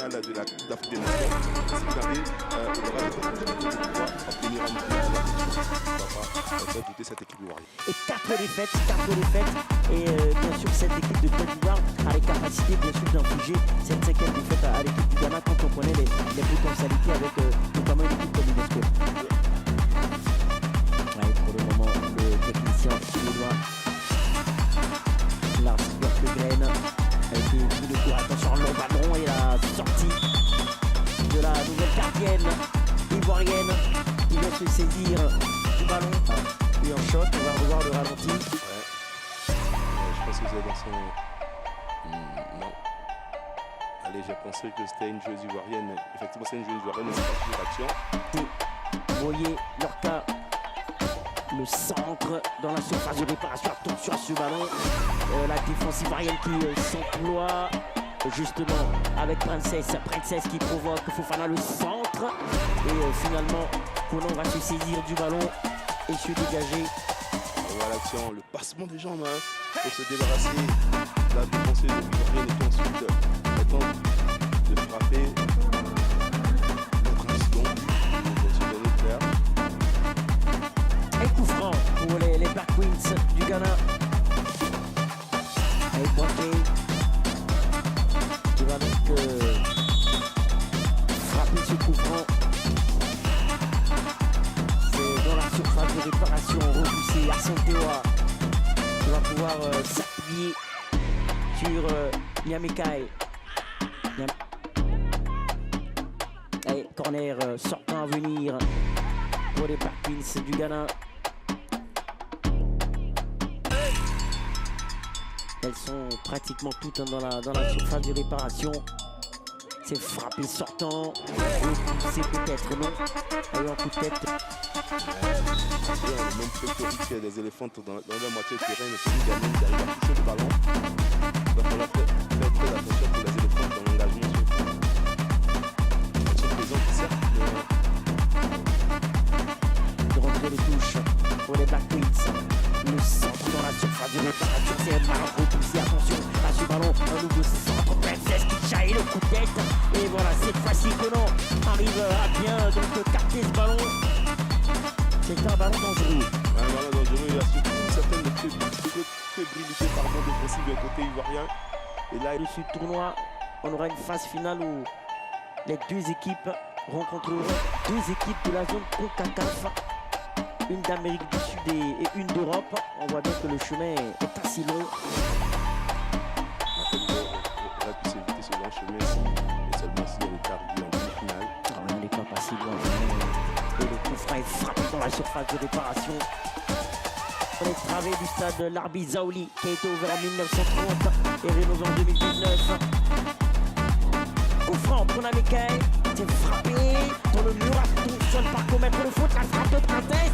finale de la Coupe d'Afrique des Nations. Si vous avez, il y aura la possibilité de pouvoir obtenir un nouveau cette équipe ivoirienne. Et 4 défaites. Et bien sûr, cette équipe de Côte d'Ivoire a les capacités, bien sûr, d'infliger cette 5e défaite à l'équipe du Ghana quand on connaît les potentialités avec notamment une équipe comme l'UNESCO. Ouais, pour le moment, le technicien suédois Lars Björkgren a été mis de court. Attention, le ballon et la sortie de la nouvelle gardienne ivoirienne. Il va se saisir du ballon. Et en shot, on va revoir le ralenti. Ouais. Je pense que c'est dans son... non. Allez, j'ai pensé que c'était une joueuse ivoirienne. Effectivement, c'est une joueuse ivoirienne, mais c'est pas une action. Vous voyez Lorca, le centre dans la surface de réparation. Attention à ce ballon. La défense ivoirienne qui s'emploie justement avec Princess qui provoque Fofana le centre. Et finalement, Konan va se saisir du ballon et se dégager. Voilà l'action, le passement des jambes pour se débarrasser de la défense ivoirienne et puis ensuite attendre de frapper notre incident dans ce dernier player. Et coup franc pour les Black Queens du Ghana. Et Boaké qui va donc frapper ce coup franc. C'est dans la surface de réparation repoussée. Arsène Théoa qui va pouvoir s'appuyer sur Niamekai. Et corner sortant à venir pour les Black Queens du Ghana. Elles sont pratiquement toutes dans la surface de réparation. C'est frappé sortant. C'est peut-être non. Et en coup de tête. Le même pléthorique qu'il y a des éléphants dans la moitié du terrain, mais celui qui arrive à toucher le ballon. Il va falloir faire très attention pour les éléphants dans l'engagement sur le terrain. Elles sont présentes, certes, mais... De rentrer les touches pour les Black Queens. Le centre dans la surface de réparation. C'est un ballon repoussé. Attention à ce ballon. Un nouveau centre. Princess qui jaillit le coup de tête. Et voilà, cette fois-ci, Konan arrive à bien donc capter ce ballon. C'est un ballon dangereux. Un ballon dangereux. Il y a surtout une certaine fébrilité défensive du côté ivoirien. Et là, de ce tournoi, on aura une phase finale où les deux équipes rencontreront deux équipes de la zone CONCACAF. Une d'Amérique du Sud et une d'Europe. On voit bien que le chemin est assez long. On aurait pu s'éviter ce long chemin et seulement s'il y avait arrivé en demi-finale. On n'est pas passé loin. Et le coup franc est frappé dans la surface de réparation. On est travé du stade Larbi Zaouli qui a été ouvert en 1930 et rénové en 2019. Coup franc pour Niamekai. C'est frappé dans le mur. Attention par commettre le faute. La frappe de Princess.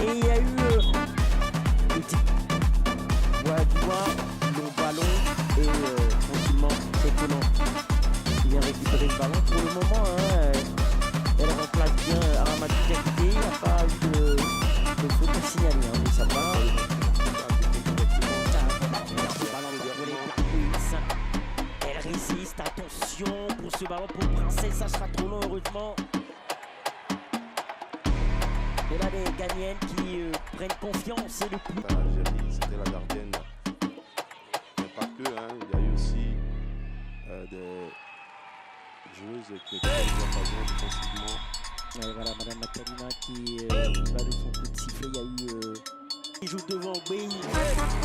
Et il y a eu le petit doigt, le ballon et tranquillement c'est Konan qui vient récupérer le ballon. Pour le moment, elle remplace bien Aramati Diakité. Il n'y a pas eu de faute à signaler, mais ça va. Elle résiste, attention pour ce ballon pour Princess, ça sera trop long heureusement. Et là les Ghanéennes qui prennent confiance et le plus. L'Algérie, c'était la gardienne. Mais pas que, il y a eu aussi des joueuses qui étaient pas bien défensivement. Et voilà Madame Makalina qui va de son coup de sifflet. Il y a eu qui joue devant Béhi qui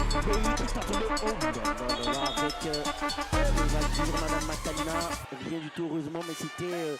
tente le haut avec l'ouverture Madame Makalina. Rien du tout heureusement, mais c'était